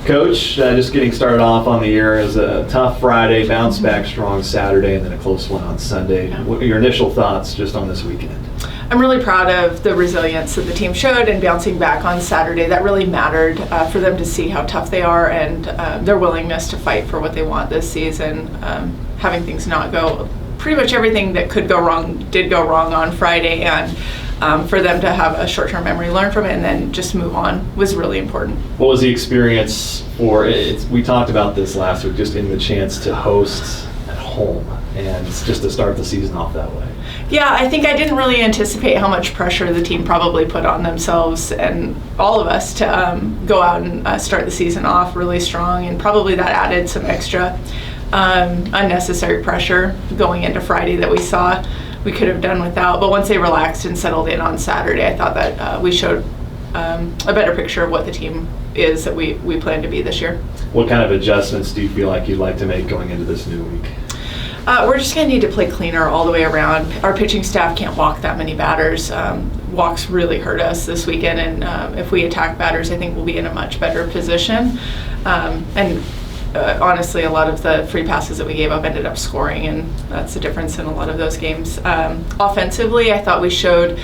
Coach, just getting started off on the year as a tough Friday, bounce back strong Saturday, and then a close one on Sunday. Yeah. What are your initial thoughts just on this weekend? I'm really proud of the resilience that the team showed and bouncing back on Saturday. That really mattered for them to see how tough they are and their willingness to fight for what they want this season. Having things not go, pretty much everything that could go wrong did go wrong on Friday, and for them to have a short-term memory, learn from it, and then just move on was really important. What was the experience for it? We talked about this last week, just in the chance to host at home and just to start the season off that way. Yeah, I think I didn't really anticipate how much pressure the team probably put on themselves and all of us to go out and start the season off really strong, and probably that added some extra unnecessary pressure going into Friday that we saw we could have done without. But once they relaxed and settled in on Saturday, I thought that we showed a better picture of what the team is that we plan to be this year. What kind of adjustments do you feel like you'd like to make going into this new week? We're just going to need to play cleaner all the way around. Our pitching staff can't walk that many batters. Walks really hurt us this weekend, and if we attack batters, I think we'll be in a much better position. Honestly, a lot of the free passes that we gave up ended up scoring, and that's the difference in a lot of those games. Offensively, I thought we showed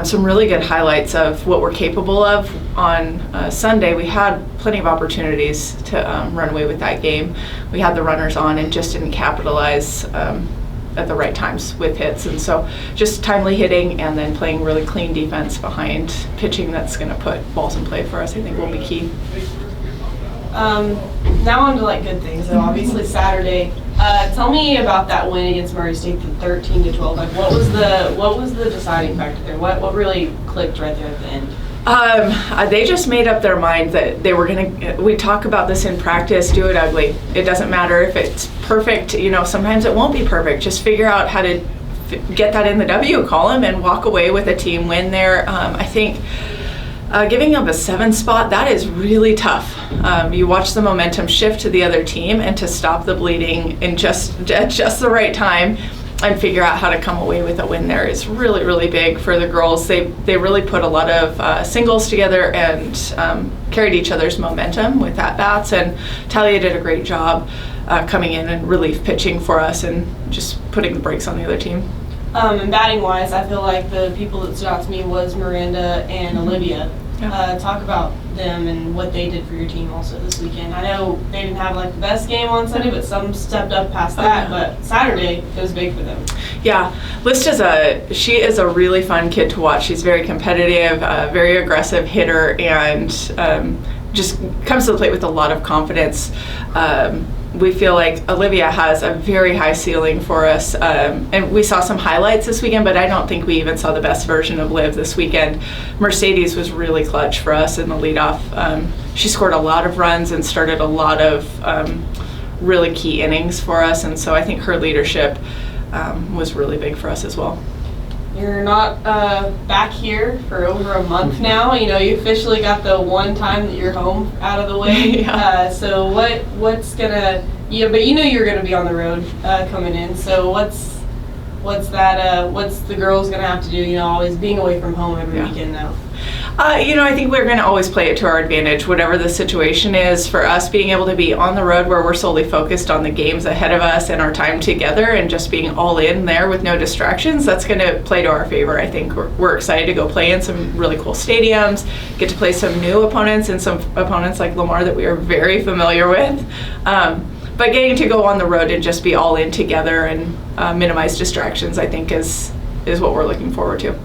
some really good highlights of what we're capable of. On Sunday, we had plenty of opportunities to run away with that game. We had the runners on and just didn't capitalize at the right times with hits. And so just timely hitting and then playing really clean defense behind pitching that's going to put balls in play for us, I think will be key. Now on to like good things. So obviously Saturday. Tell me about that win against Murray State, the 13-12. Like, what was the deciding factor there? What really clicked right there at the end? They just made up their mind that they were gonna. We talk about this in practice. Do it ugly. It doesn't matter if it's perfect. Sometimes it won't be perfect. Just figure out how to get that in the W column and walk away with a team win there. I think. Giving up a 7 spot, that is really tough. You watch the momentum shift to the other team, and to stop the bleeding in just the right time and figure out how to come away with a win there is really, really big for the girls. They really put a lot of singles together and carried each other's momentum with at-bats, and Talia did a great job coming in and relief pitching for us and just putting the brakes on the other team. And batting wise, I feel like the people that stood out to me was Miranda and Olivia. Yeah. Talk about them and what they did for your team also this weekend. I know they didn't have like the best game on Sunday, but some stepped up past that. But Saturday, it was big for them. Yeah, List she is a really fun kid to watch. She's very competitive, very aggressive hitter, and just comes to the plate with a lot of confidence. We feel like Olivia has a very high ceiling for us, and we saw some highlights this weekend, but I don't think we even saw the best version of Liv this weekend. Mercedes was really clutch for us in the leadoff. She scored a lot of runs and started a lot of really key innings for us, and so I think her leadership was really big for us as well. You're not back here for over a month now. You officially got the one time that you're home out of the way. Yeah. So what's gonna? Yeah, but you're gonna be on the road coming in. So what's the girls gonna have to do? Always being away from home every weekend now. I think we're going to always play it to our advantage, whatever the situation is. For us, being able to be on the road where we're solely focused on the games ahead of us and our time together and just being all in there with no distractions, that's going to play to our favor. I think we're excited to go play in some really cool stadiums, get to play some new opponents and some opponents like Lamar that we are very familiar with. But getting to go on the road and just be all in together and minimize distractions, I think is what we're looking forward to.